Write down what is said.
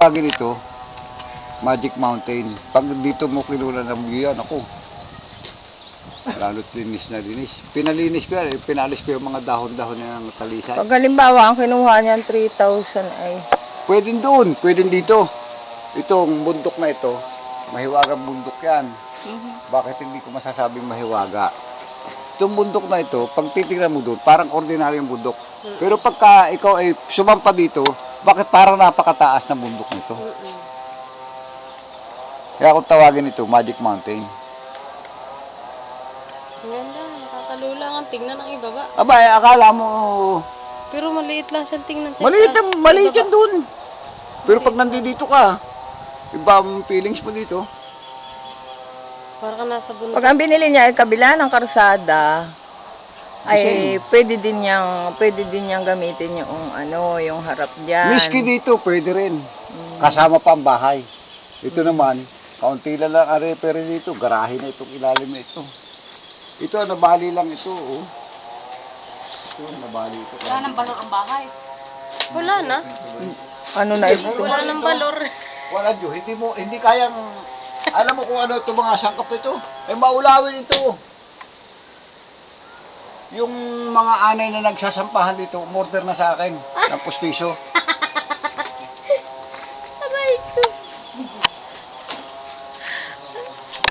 Lagi nito, Magic Mountain. Pag dito mo kilula ng yan, ako. Lalo't linis na linis. Pinalinis ko yan, pinalis ko yung mga dahon-dahon ng talisay. Pag halimbawa, ang kinuha niyan 3,000 ay... Pwedeng doon, pwedeng dito. Itong bundok na ito, mahiwagang bundok yan. Bakit hindi ko masasabing mahiwaga? Itong bundok na ito, pag titignan mo doon, parang ordinaryong bundok. Pero pagka ikaw ay sumampa dito, bakit parang napakataas na bundok nito? Kaya kung tawagin ito, Magic Mountain. Ganda, nakakalula ang tingnan ng ibaba. Aba, akala mo, Pero maliit lang siyang tingnan sa maliit yan doon. Pero pag nandito ka, iba ang feelings mo dito. Para ka nasa bundok. Pag ang binili niya ay kabila ng karsada, ay pwede din niyang gamitin yung yung harap diyan. Miski dito, pwede rin. Kasama pa ang bahay. Ito naman, kaunti lang ang repair dito. Garahe na itong ilalim na ito. Ito, nabali lang ito. Oh. Ito, nabali ito. Wala nang balor ang bahay. Wala na. Ano na ito? Wala nang balor. Wala, Jo. Hindi kayang, alam mo kung ano itong mga sangkap ito. Eh, maulawin ito. Yung mga anay na nagsasampahan dito, umorder na sa akin ng pustiso.